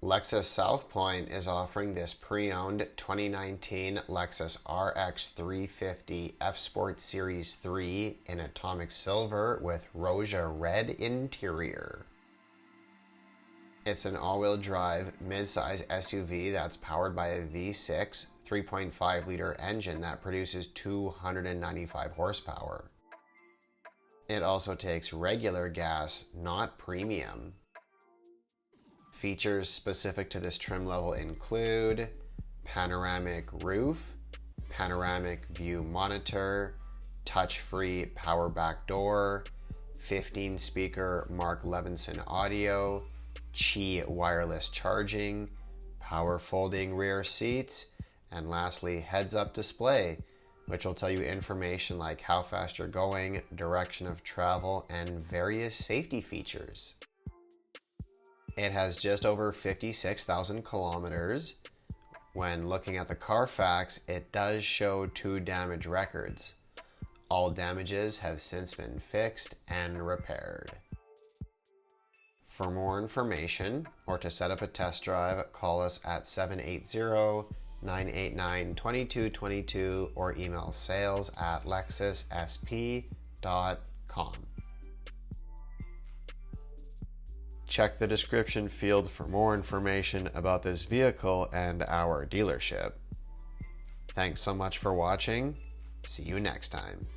Lexus South Pointe is offering this pre-owned 2019 Lexus RX 350 F Sport Series 3 in atomic silver with Rioja Red interior. It's an all-wheel drive mid-size SUV that's powered by a V6 3.5-liter engine that produces 295 horsepower. It also takes regular gas, not premium. Features specific to this trim level include panoramic roof, panoramic view monitor, touch-free power back door, 15-speaker Mark Levinson audio, Qi wireless charging, power folding rear seats, and lastly heads-up display, which will tell you information like how fast you're going, direction of travel, and various safety features. It has just over 56,000 kilometers. When looking at the Carfax, it does show 2 damage records. All damages have since been fixed and repaired. For more information or to set up a test drive, call us at 780-989-2222 or email sales@lexussp.com. Check the description field for more information about this vehicle and our dealership. Thanks so much for watching. See you next time.